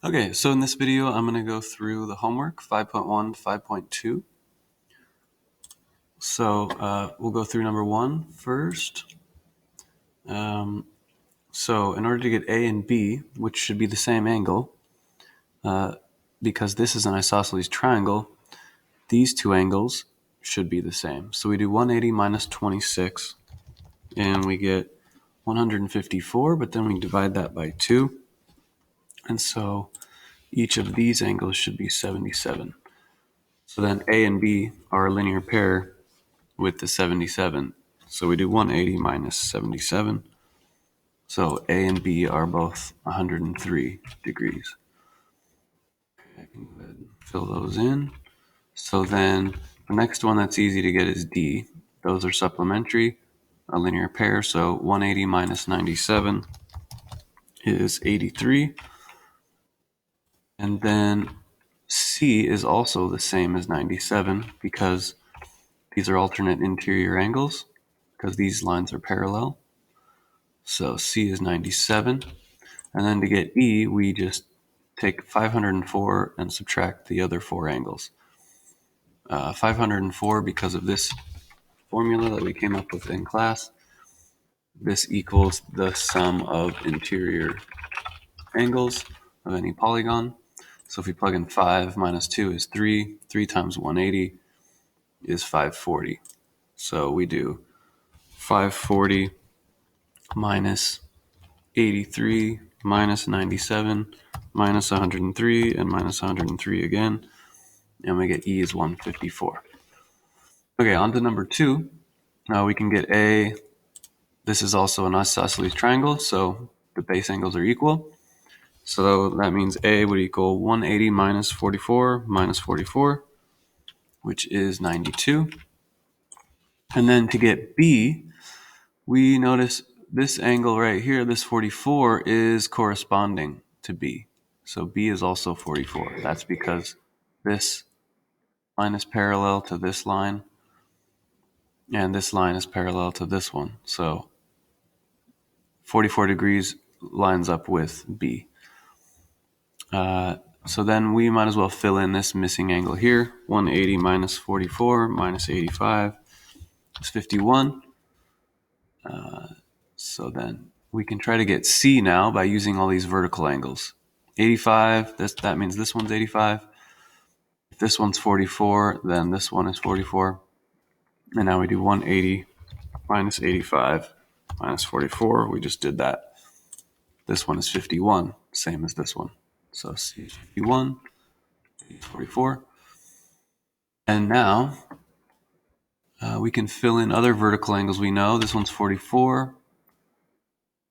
Okay, so in this video, I'm going to go through the homework 5.1 to 5.2. So we'll go through number 1 first. So in order to get A and B, which should be the same angle, because this is an isosceles triangle, these two angles should be the same. So we do 180 minus 26, and we get 154, but then we divide that by 2. And so each of these angles should be 77. So then A and B are a linear pair with the 77. So we do 180 minus 77. So A and B are both 103 degrees. Okay, I can go ahead and fill those in. So then the next one that's easy to get is D. Those are supplementary, a linear pair. So 180 minus 97 is 83. And then C is also the same as 97 because these are alternate interior angles because these lines are parallel. So C is 97. And then to get E, we just take 504 and subtract the other 4 angles. 504 because of this formula that we came up with in class. This equals the sum of interior angles of any polygon. So if we plug in 5 minus 2 is 3. 3 times 180 is 540. So we do 540 minus 83 minus 97 minus 103 and minus 103 again. And we get E is 154. Okay, on to number 2. Now we can get A. This is also an isosceles triangle, so the base angles are equal. So that means A would equal 180 minus 44, which is 92. And then to get B, we notice this angle right here, this 44, is corresponding to B. So B is also 44. That's because this line is parallel to this line, and this line is parallel to this one. So 44 degrees lines up with B. So then we might as well fill in this missing angle here. 180 minus 44 minus 85 is 51. So then we can try to get C now by using all these vertical angles. 85, that means this one's 85. If this one's 44, then this one is 44. And now we do 180 minus 85 minus 44. We just did that. This one is 51, same as this one. So C is 51, C is 44. And now we can fill in other vertical angles we know. This one's 44,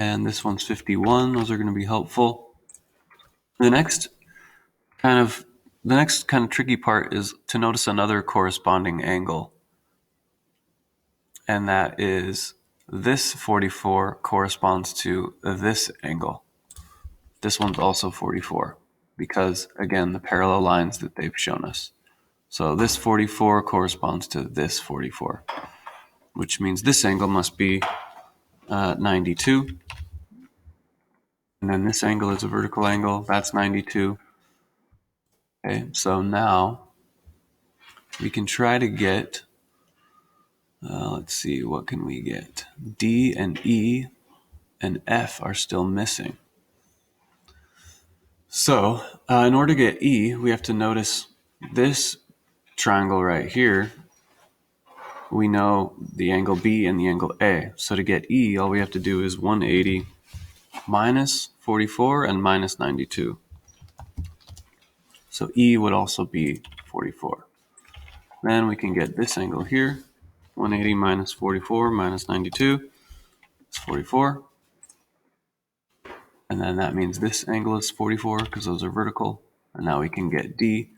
and this one's 51. Those are going to be helpful. The next kind of tricky part is to notice another corresponding angle, and that is this 44 corresponds to this angle. This one's also 44 because, again, the parallel lines that they've shown us. So this 44 corresponds to this 44, which means this angle must be 92. And then this angle is a vertical angle. That's 92. Okay, so now we can try to get, let's see, what can we get? D and E and F are still missing. So in order to get E, we have to notice this triangle right here. We know the angle B and the angle A. So to get E, all we have to do is 180 minus 44 and minus 92. So E would also be 44. Then we can get this angle here. 180 minus 44 minus 92 is 44. And then that means this angle is 44 because those are vertical. And now we can get D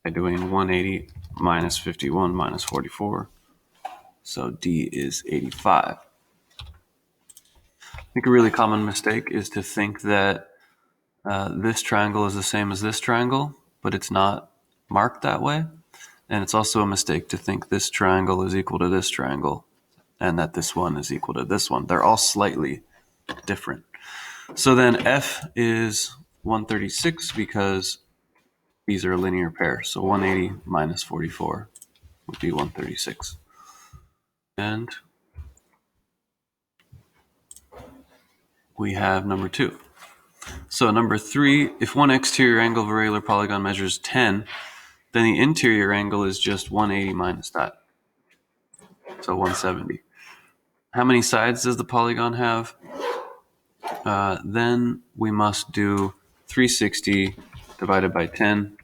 by doing 180 minus 51 minus 44. So D is 85. I think a really common mistake is to think that this triangle is the same as this triangle, but it's not marked that way. And it's also a mistake to think this triangle is equal to this triangle and that this one is equal to this one. They're all slightly different. So then F is 136 because these are a linear pair. So 180 minus 44 would be 136. And we have number 2. So number 3, if one exterior angle of a regular polygon measures 10, then the interior angle is just 180 minus that. So 170. How many sides does the polygon have? Then we must do 360 divided by 10,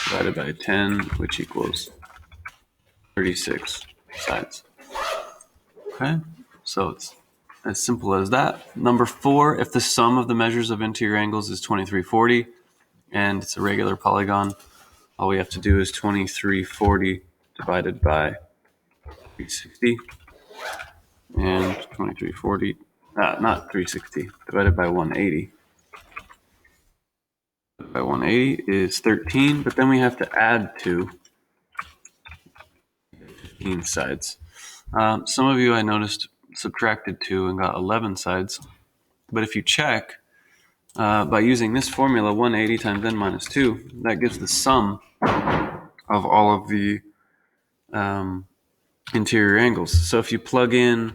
divided by 10, which equals 36 sides. Okay, so it's as simple as that. Number 4, if the sum of the measures of interior angles is 2340 and it's a regular polygon, all we have to do is 2340 divided by 360 and 2340, not 360, divided by 180. By 180 is 13, but then we have to add 2 15 sides. Some of you I noticed subtracted 2 and got 11 sides, but if you check by using this formula, 180 times n minus 2, that gives the sum of all of the interior angles. So if you plug in,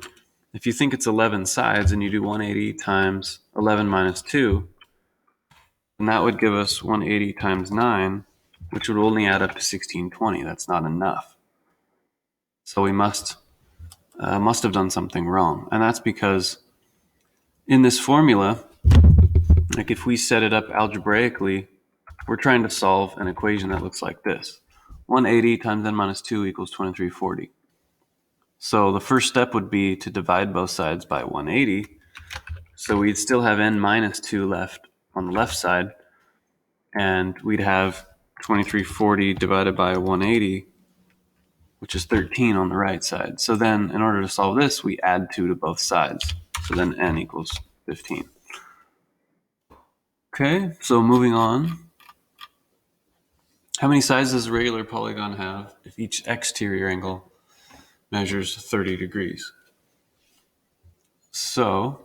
if you think it's 11 sides and you do 180 times 11 minus 2, and that would give us 180 times 9, which would only add up to 1620. That's not enough. So we must have done something wrong. And that's because in this formula, like if we set it up algebraically, we're trying to solve an equation that looks like this. 180 times n minus 2 equals 2340. So the first step would be to divide both sides by 180. So we'd still have n minus 2 left on the left side, and we'd have 2340 divided by 180, which is 13 on the right side. So then in order to solve this, we add 2 to both sides. So then n equals 15. Okay, so moving on. How many sides does a regular polygon have if each exterior angle measures 30 degrees? So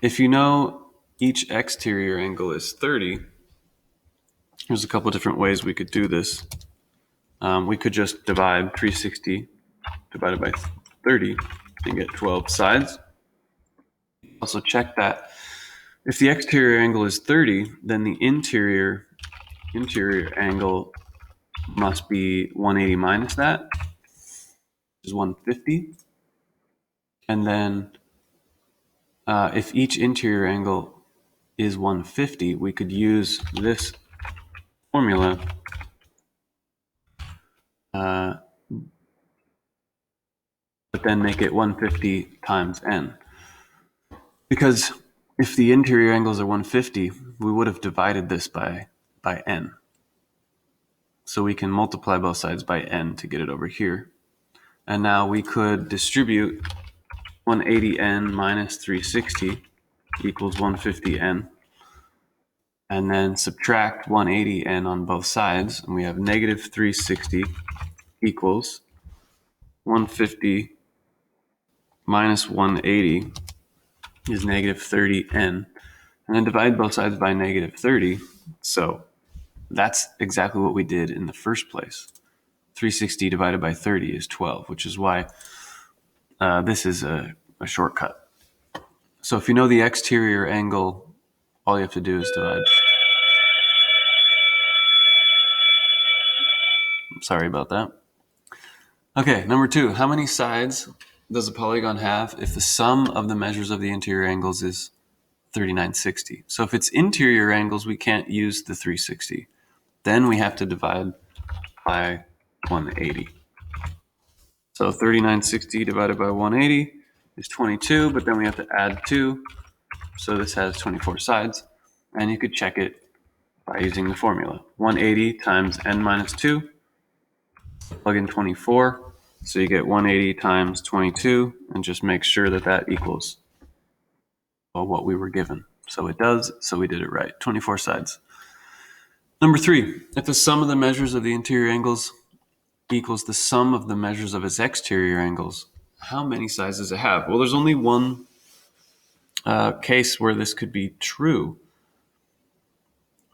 if you know each exterior angle is 30, there's a couple different ways we could do this. We could just divide 360 divided by 30 and get 12 sides. Also check that if the exterior angle is 30, then the interior angle must be 180 minus that, which is 150. And then if each interior angle is 150, we could use this formula but then make it 150 times n. Because if the interior angles are 150, we would have divided this by n. So we can multiply both sides by n to get it over here. And now we could distribute 180n minus 360 equals 150n. And then subtract 180n on both sides, and we have negative 360 equals 150 minus 180 is negative 30n. And then divide both sides by negative 30. So that's exactly what we did in the first place. 360 divided by 30 is 12, which is why this is a shortcut. So if you know the exterior angle, all you have to do is divide. Sorry about that. Okay, number 2. How many sides does a polygon have if the sum of the measures of the interior angles is 3960? So if it's interior angles, we can't use the 360. Then we have to divide by 180. So 3960 divided by 180 is 22, but then we have to add 2. So this has 24 sides. And you could check it by using the formula. 180 times n minus 2. Plug in 24. So you get 180 times 22, and just make sure that that equals what we were given. So it does, so we did it right. 24 sides. Number 3, if the sum of the measures of the interior angles equals the sum of the measures of its exterior angles, how many sides does it have? Well, there's only one case where this could be true.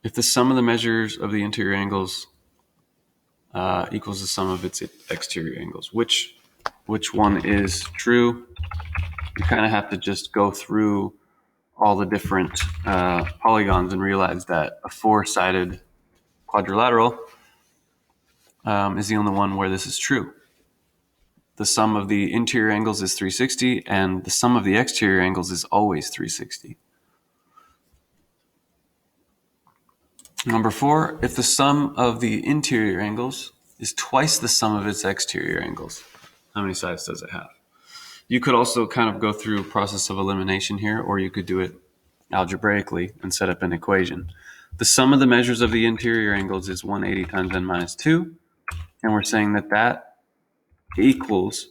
If the sum of the measures of the interior angles equals the sum of its exterior angles, which one is true? You kind of have to just go through all the different polygons and realize that a four-sided quadrilateral is the only one where this is true. The sum of the interior angles is 360, and the sum of the exterior angles is always 360. Number 4, if the sum of the interior angles is twice the sum of its exterior angles, how many sides does it have? You could also kind of go through a process of elimination here, or you could do it algebraically and set up an equation. The sum of the measures of the interior angles is 180 times n minus 2, and we're saying that that equals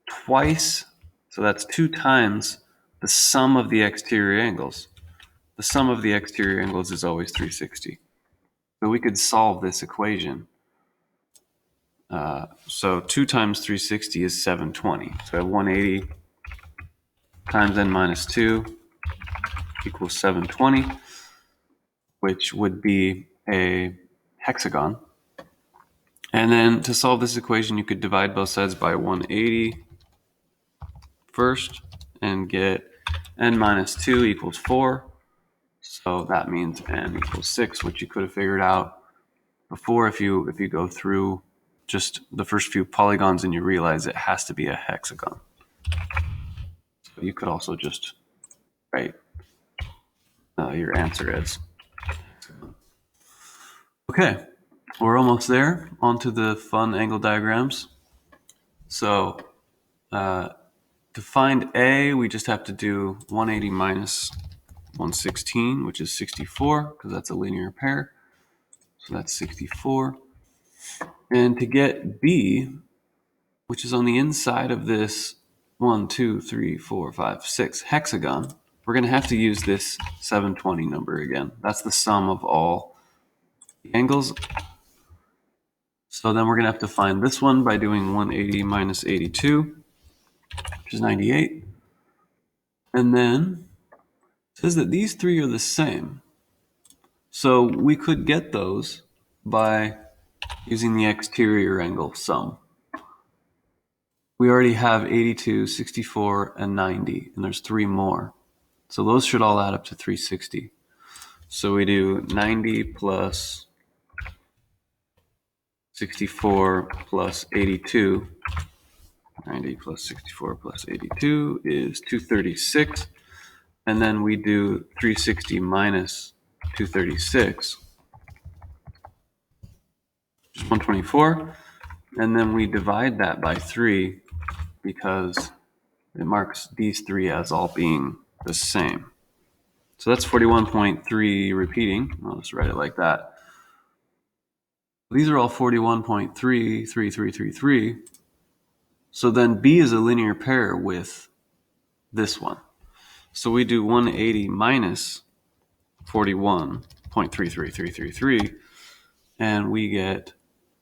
twice, so that's 2 times the sum of the exterior angles. The sum of the exterior angles is always 360. So we could solve this equation. So 2 times 360 is 720. So I have 180 times n minus 2 equals 720, which would be a hexagon. And then to solve this equation, you could divide both sides by 180 first and get n minus 2 equals 4. So that means n equals 6, which you could have figured out before if you go through just the first few polygons and you realize it has to be a hexagon. So you could also just write your answer as. Okay, we're almost there. On to the fun angle diagrams. So to find A, we just have to do 180 minus 116, which is 64, because that's a linear pair. So that's 64. And to get B, which is on the inside of this 1, 2, 3, 4, 5, 6 hexagon, we're going to have to use this 720 number again. That's the sum of all the angles. So then we're going to have to find this one by doing 180 minus 82, which is 98. And then it says that these three are the same. So we could get those by using the exterior angle sum. We already have 82, 64, and 90, and there's 3 more. So those should all add up to 360. So we do 90 plus 64 plus 82. 90 plus 64 plus 82 is 236. And then we do 360 minus 236, which is 124. And then we divide that by 3 because it marks these 3 as all being the same. So that's 41.3 repeating. I'll just write it like that. These are all 41.33333. So then B is a linear pair with this one. So we do 180 minus 41.33333, and we get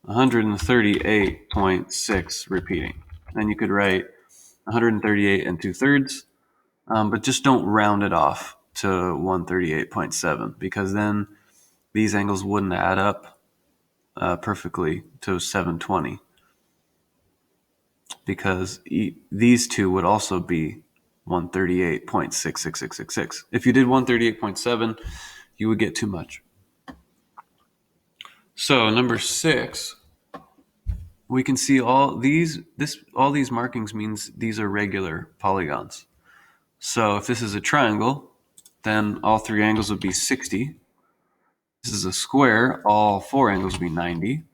138.6 repeating. And you could write 138 and 2/3, but just don't round it off to 138.7 because then these angles wouldn't add up perfectly to 720 because these two would also be 138.66666. If you did 138.7, you would get too much. So number 6, we can see all these markings means these are regular polygons. So if this is a triangle, then all 3 angles would be 60. This is a square, all 4 angles would be 90.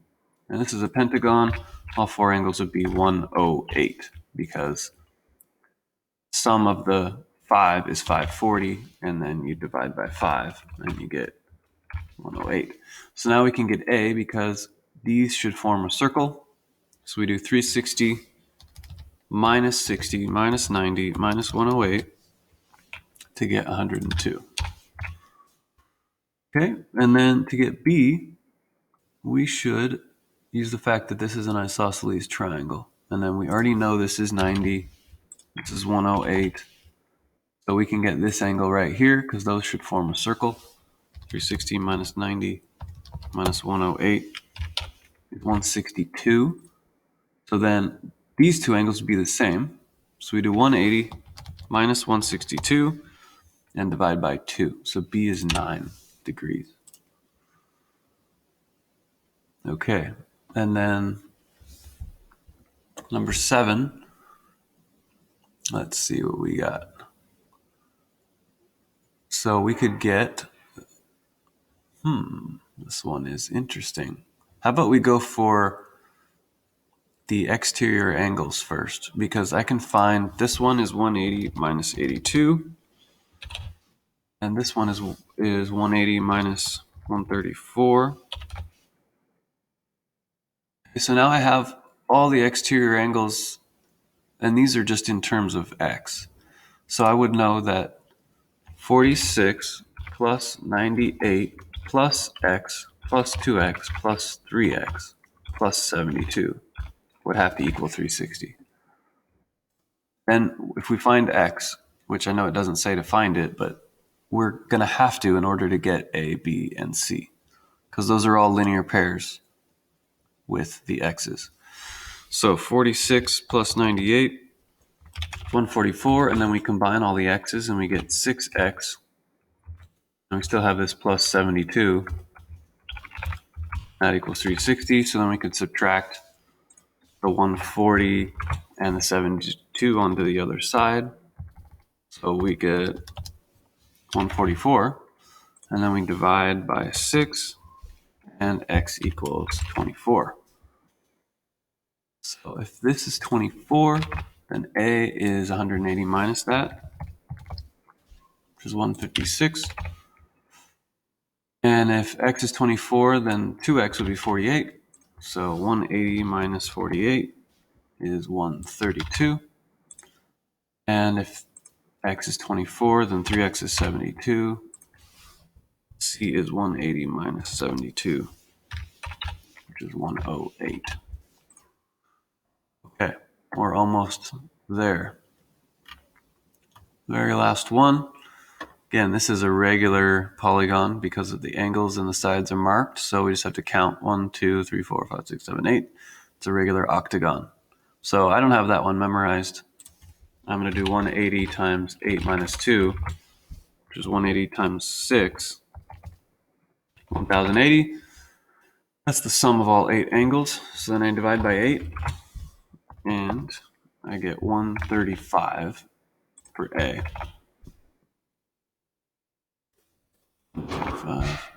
And this is a pentagon, all 4 angles would be 108 because sum of the 5 is 540, and then you divide by 5 and you get 108. So now we can get A because these should form a circle. So we do 360 minus 60 minus 90 minus 108 to get 102. Okay, and then to get B, we should use the fact that this is an isosceles triangle. And then we already know this is 90, this is 108, So we can get this angle right here because those should form a circle. 360 minus 90 minus 108 is 162. So then these two angles would be the same. So we do 180 minus 162 and divide by 2. So B is 9 degrees. Okay, and then number 7, let's see what we got. So we could get, this one is interesting. How about we go for the exterior angles first? Because I can find this one is 180 minus 82. And this one is 180 minus 134. So now I have all the exterior angles, and these are just in terms of x. So I would know that 46 plus 98 plus x plus 2x plus 3x plus 72 would have to equal 360. And if we find x, which I know it doesn't say to find it, but we're going to have to in order to get A, B, and C, because those are all linear pairs with the x's. So 46 plus 98, 144, and then we combine all the x's and we get 6x. And we still have this plus 72. That equals 360. So then we could subtract the 140 and the 72 onto the other side. So we get 144. And then we divide by 6, and x equals 24. So if this is 24, then A is 180 minus that, which is 156. And if x is 24, then 2x would be 48. So 180 minus 48 is 132. And if x is 24, then 3x is 72. C is 180 minus 72, which is 108. Okay, we're almost there. Very last one. Again, this is a regular polygon because of the angles and the sides are marked. So we just have to count 1, 2, 3, 4, 5, 6, 7, 8. It's a regular octagon. So I don't have that one memorized. I'm going to do 180 times 8 minus 2, which is 180 times 6, 1080. That's the sum of all 8 angles. So then I divide by 8, and I get 135 for A. 5.